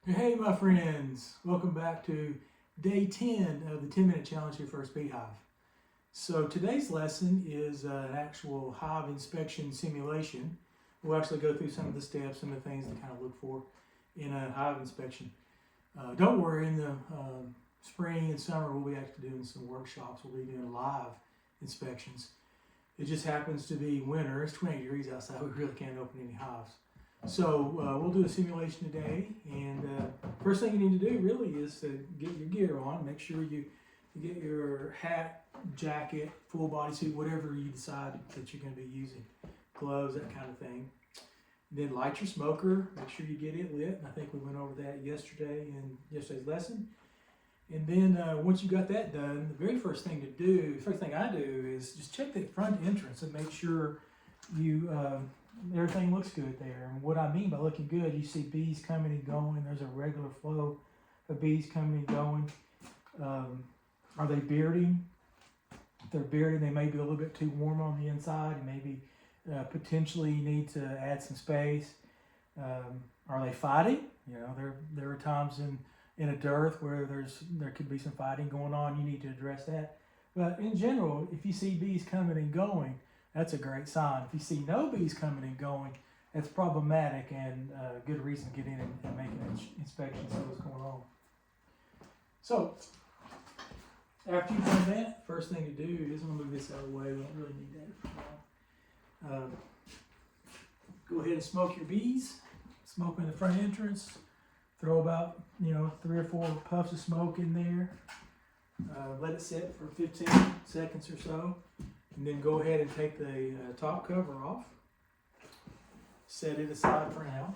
Hey my friends, welcome back to day 10 of the 10-minute challenge here First Beehive. So today's lesson is an actual hive inspection simulation. We'll actually go through some of the steps, some of the things to kind of look for in a hive inspection. Don't worry, in the spring and summer we'll be actually doing some workshops. We'll be doing live inspections. It just happens to be winter, it's 20 degrees outside, we really can't open any hives. So we'll do a simulation today, and first thing you need to do really is to get your gear on. Make sure you get your hat, jacket, full body suit, whatever you decide that you're going to be using, gloves, that kind of thing. Then light your smoker. Make sure you get it lit. I think we went over that yesterday in yesterday's lesson. And then once you got that done, the very first thing I do is just check the front entrance and make sure you everything looks good there. And what I mean by looking good, you see bees coming and going. There's a regular flow of bees coming and going. Are they bearding? If they're bearding, they may be a little bit too warm on the inside. Maybe potentially you need to add some space. Are they fighting? You know, there are times in a dearth where there could be some fighting going on. You need to address that. But in general, if you see bees coming and going, that's a great sign. If you see no bees coming and going, that's problematic and a good reason to get in and make an inspection, see what's going on. So, after you've done that, first thing to do is, I'm going to move this out of the way, we don't really need that for now. Go ahead and smoke your bees. Smoke in the front entrance. Throw about 3 or 4 puffs of smoke in there. Let it sit for 15 seconds or so. And then go ahead and take the top cover off. Set it aside for now.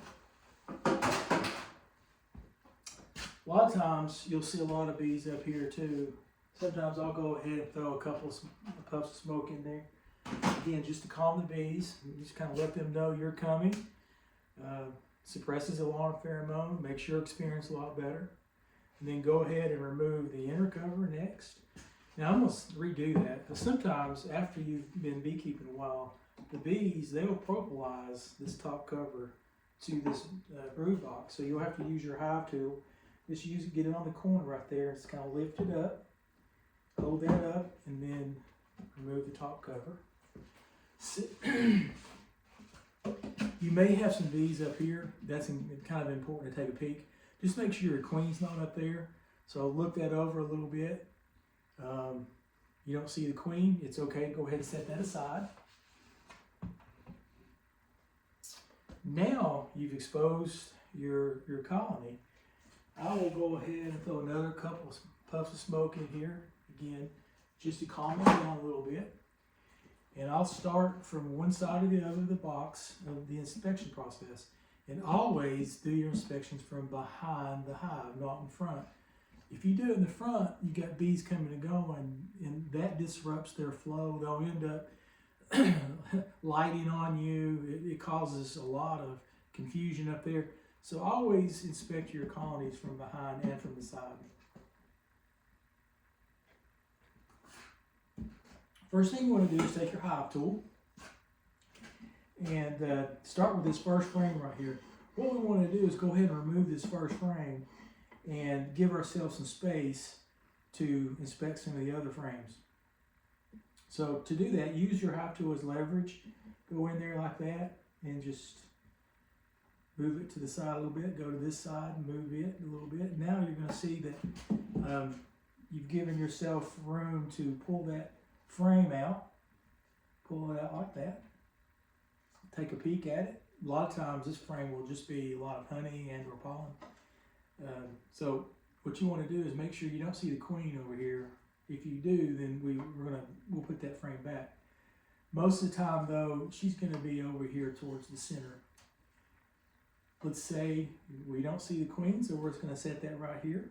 A lot of times you'll see a lot of bees up here too. Sometimes I'll go ahead and throw a couple of puffs of smoke in there. Again, just to calm the bees. You just kind of let them know you're coming. Suppresses alarm pheromone. Makes your experience a lot better. And then go ahead and remove the inner cover next. Now I'm going to redo that, because sometimes after you've been beekeeping a while, the bees, they will propolize this top cover to this brood box. So you'll have to use your hive tool. Just get it on the corner right there. Just kind of lift it up, hold that up, and then remove the top cover. You may have some bees up here. That's kind of important to take a peek. Just make sure your queen's not up there. So look that over a little bit. You don't see the queen, it's okay, go ahead and set that aside. Now you've exposed your colony. I will go ahead and throw another couple of puffs of smoke in here, again, just to calm it down a little bit. And I'll start from one side or the other of the box of the inspection process. And always do your inspections from behind the hive, not in front. If you do it in the front, you got bees coming and going, and that disrupts their flow. They'll end up lighting on you. It causes a lot of confusion up there. So always inspect your colonies from behind and from the side. First thing you want to do is take your hive tool and start with this first frame right here. What we want to do is go ahead and remove this first frame and give ourselves some space to inspect some of the other frames. So to do that, use your hive tool as leverage. Go in there like that and just move it to the side a little bit. Go to this side and move it a little bit. Now you're going to see that you've given yourself room to pull that frame out. Pull it out like that. Take a peek at it. A lot of times this frame will just be a lot of honey and or pollen. So what you want to do is make sure you don't see the queen over here. If you do, then we'll put that frame back. Most of the time though, she's going to be over here towards the center. Let's say we don't see the queen, so we're just going to set that right here.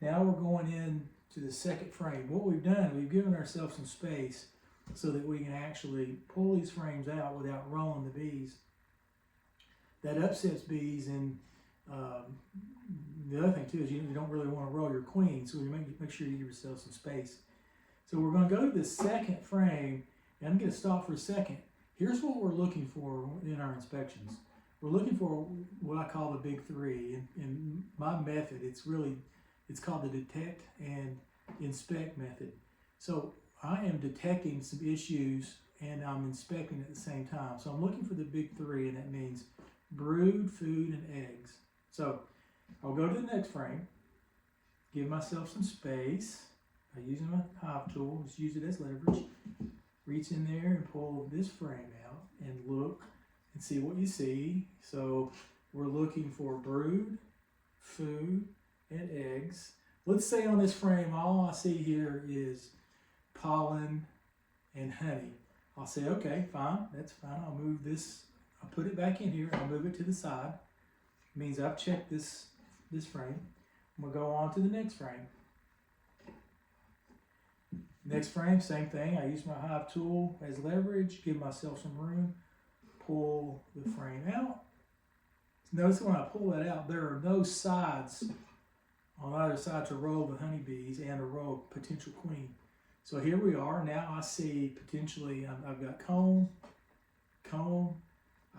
Now we're going in to the second frame. What we've done, we've given ourselves some space so that we can actually pull these frames out without rolling the bees. That upsets bees, and the other thing too is you don't really want to roll your queen, so you make sure you give yourself some space. So we're going to go to the second frame, and I'm going to stop for a second. Here's what we're looking for in our inspections. we're looking for what I call the big three. In my method, it's called the detect and inspect method. So I am detecting some issues and I'm inspecting at the same time. So I'm looking for the big three, and that means brood, food, and eggs. So I'll go to the next frame, give myself some space by using my hive tool, just use it as leverage. Reach in there and pull this frame out and look and see what you see. So we're looking for brood, food, and eggs. Let's say on this frame, all I see here is pollen and honey. I'll say, okay, fine, that's fine. I'll move this, I'll put it back in here. I'll move it to the side. It means I've checked this frame. I'm gonna go on to the next frame. Next frame, same thing. I use my hive tool as leverage, give myself some room, pull the frame out. Notice when I pull that out, there are no sides on either side to roll the honeybees and a row of potential queen. So here we are. Now I see potentially, I've got comb.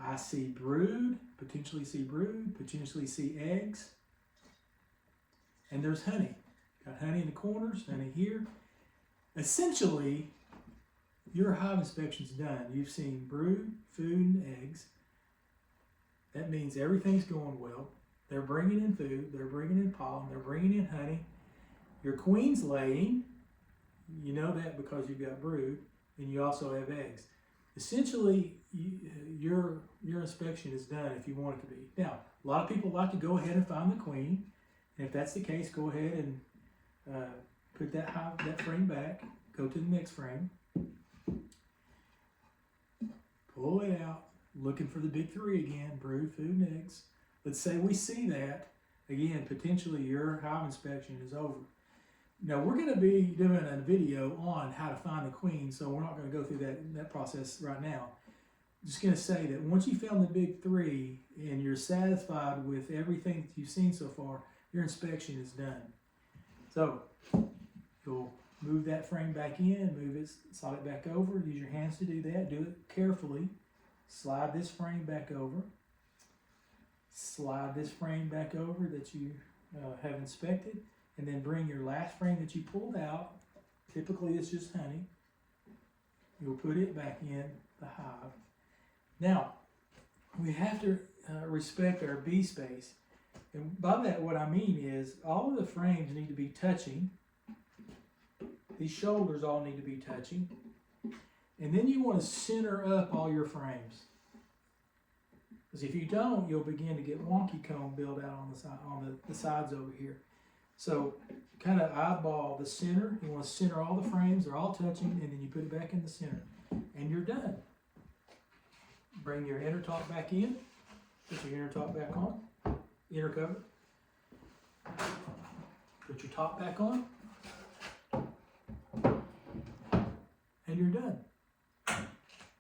I see brood, potentially see eggs. And there's honey. Got honey in the corners, honey here. Essentially, your hive inspection's done. You've seen brood, food, and eggs. That means everything's going well. They're bringing in food, they're bringing in pollen, they're bringing in honey. Your queen's laying. You know that because you've got brood, and you also have eggs. Essentially, your inspection is done if you want it to be. Now, a lot of people like to go ahead and find the queen. And if that's the case, go ahead and put that frame back, go to the next frame, pull it out, looking for the big three again, brood, food, and eggs. Let's say we see that. Again, potentially your hive inspection is over. Now we're going to be doing a video on how to find the queen, so we're not going to go through that process right now. I'm just going to say that once you found the big three and you're satisfied with everything that you've seen so far, your inspection is done. So you'll move that frame back in, move it, slide it back over, use your hands to do that, do it carefully. Slide this frame back over. Slide this frame back over that you have inspected, and then bring your last frame that you pulled out. Typically it's just honey. You'll put it back in the hive. Now, we have to respect our bee space. And by that, what I mean is all of the frames need to be touching. These shoulders all need to be touching. And then you want to center up all your frames. Because if you don't, you'll begin to get wonky comb build out on the sides over here. So kind of eyeball the center. You want to center all the frames. They're all touching, and then you put it back in the center. And you're done. Bring your inner top back in. Put your inner top back on. Inner cover. Put your top back on. And you're done.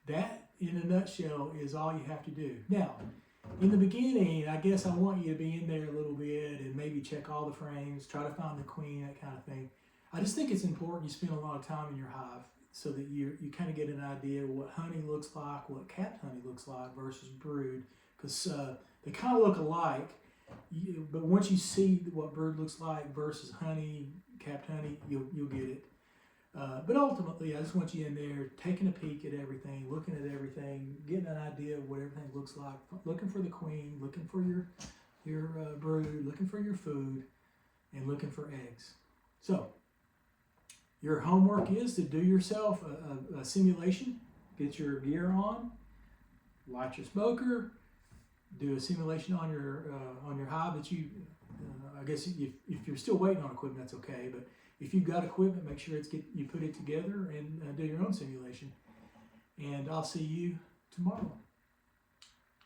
That, in a nutshell, is all you have to do. Now, in the beginning, I guess I want you to be in there a little bit and maybe check all the frames, try to find the queen, that kind of thing. I just think it's important you spend a lot of time in your hive so that you kind of get an idea of what honey looks like, what capped honey looks like versus brood, because they kind of look alike. But once you see what brood looks like versus honey, capped honey, you'll get it. But ultimately, I just want you in there taking a peek at everything, looking at everything, getting an idea of what everything looks like, looking for the queen, looking for your brood, looking for your food, and looking for eggs. So your homework is to do yourself a simulation, get your gear on, light your smoker, do a simulation on your hive that you, I guess if you're still waiting on equipment, that's okay, but if you've got equipment, make sure you put it together and do your own simulation. And I'll see you tomorrow.